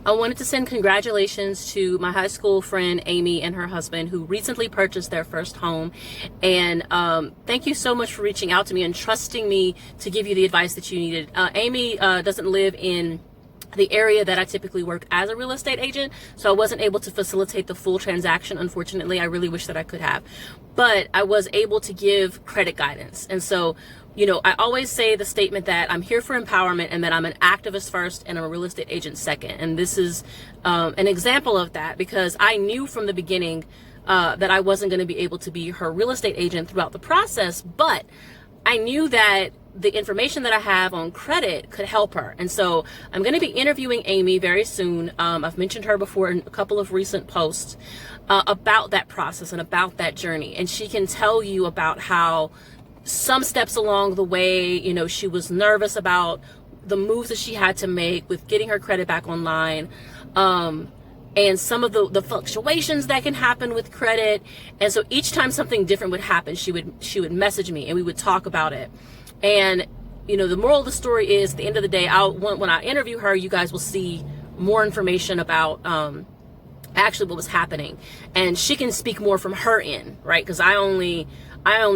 I wanted to send congratulations to my high school friend Amy and her husband who recently purchased their first home. And thank you so much for reaching out to me and trusting me to give you the advice that you needed. Amy doesn't live in the area that I typically work as a real estate agent, so I wasn't able to facilitate the full transaction. Unfortunately, I really wish that I could have, but I was able to give credit guidance. And so, you know, I always say the statement that I'm here for empowerment and that I'm an activist first and I'm a real estate agent second. And this is an example of that, because I knew from the beginning that I wasn't going to be able to be her real estate agent throughout the process, but I knew that the information that I have on credit could help her. And so I'm going to be interviewing Amy very soon. I've mentioned her before in a couple of recent posts about that process and about that journey. And she can tell you about how some steps along the way, you know, she was nervous about the moves that she had to make with getting her credit back online. And some of the fluctuations that can happen with credit. And so each time something different would happen, she would message me and we would talk about it. And, you know, the moral of the story is, at the end of the day, when I interview her, you guys will see more information about actually what was happening. And she can speak more from her end, right? Because I only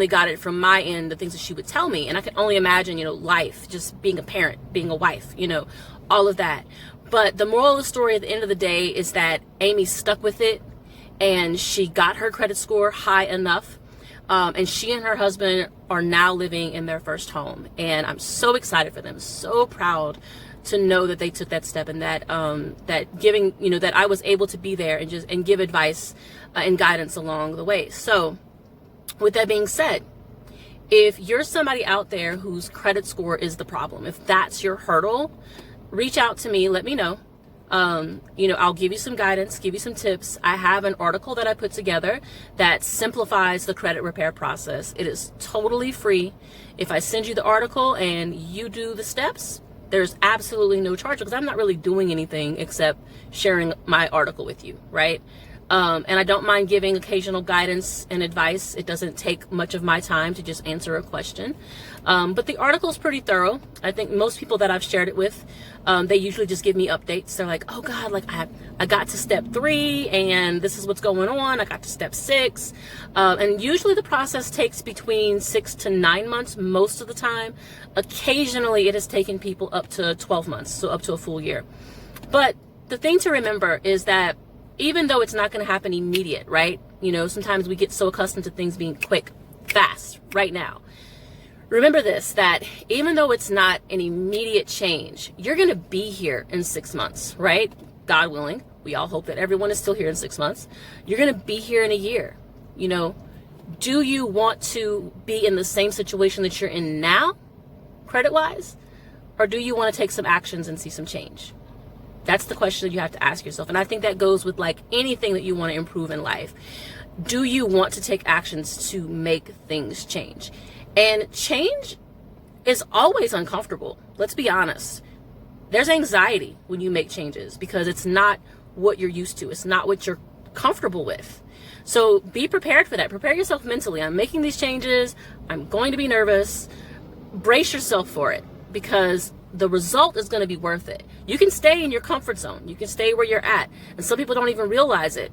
got it from my end, the things that she would tell me. And I can only imagine, you know, life, just being a parent, being a wife, you know, all of that. But the moral of the story at the end of the day is that Amy stuck with it and she got her credit score high enough. And she and her husband are now living in their first home. And I'm so excited for them, so proud to know that they took that step, and that giving, you know, that I was able to be there and give advice and guidance along the way. So with that being said, if you're somebody out there whose credit score is the problem, if that's your hurdle, reach out to me, let me know. You know, I'll give you some guidance, give you some tips. I have an article that I put together that simplifies the credit repair process. It is totally free. If I send you the article and you do the steps, there's absolutely no charge, because I'm not really doing anything except sharing my article with you, right? And I don't mind giving occasional guidance and advice. It doesn't take much of my time to just answer a question. But the article is pretty thorough. I think most people that I've shared it with, they usually just give me updates. They're like, oh God, like I got to step 3 and this is what's going on. I got to step 6. And usually the process takes between 6 to 9 months most of the time. Occasionally it has taken people up to 12 months, so up to a full year. But the thing to remember is that even though it's not going to happen immediate, right? You know, sometimes we get so accustomed to things being quick, fast, right now. Remember this, that even though it's not an immediate change, you're going to be here in 6 months, right? God willing. We all hope that everyone is still here in 6 months. You're going to be here in a year. You know, do you want to be in the same situation that you're in now, credit-wise? Or do you want to take some actions and see some change? That's the question that you have to ask yourself. And I think that goes with like anything that you want to improve in life. Do you want to take actions to make things change? And change is always uncomfortable. Let's be honest. There's anxiety when you make changes because it's not what you're used to. It's not what you're comfortable with. So be prepared for that. Prepare yourself mentally. I'm making these changes. I'm going to be nervous. Brace yourself for it, because the result is going to be worth it. You can stay in your comfort zone. You can stay where you're at. And some people don't even realize it.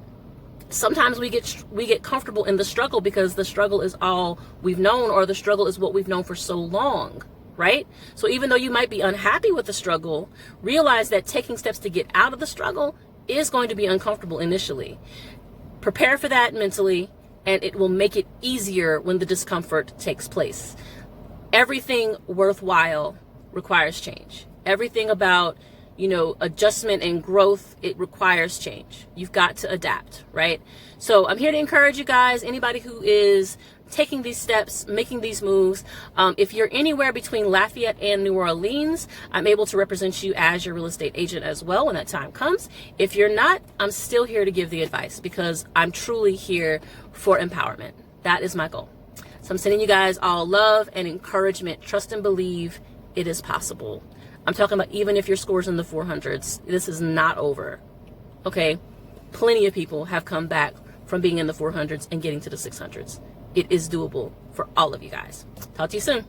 Sometimes we get comfortable in the struggle because the struggle is all we've known, or the struggle is what we've known for so long, right? So even though you might be unhappy with the struggle, realize that taking steps to get out of the struggle is going to be uncomfortable initially. Prepare for that mentally, and it will make it easier when the discomfort takes place. Everything worthwhile requires change. Everything about, you know, adjustment and growth, it requires change. You've got to adapt, right? So I'm here to encourage you guys, anybody who is taking these steps, making these moves. If you're anywhere between Lafayette and New Orleans, I'm able to represent you as your real estate agent as well when that time comes. If you're not, I'm still here to give the advice, because I'm truly here for empowerment. That is my goal. So I'm sending you guys all love and encouragement. Trust and believe it is possible. I'm talking about even if your score's in the 400s, this is not over. Okay? Plenty of people have come back from being in the 400s and getting to the 600s. It is doable for all of you guys. Talk to you soon.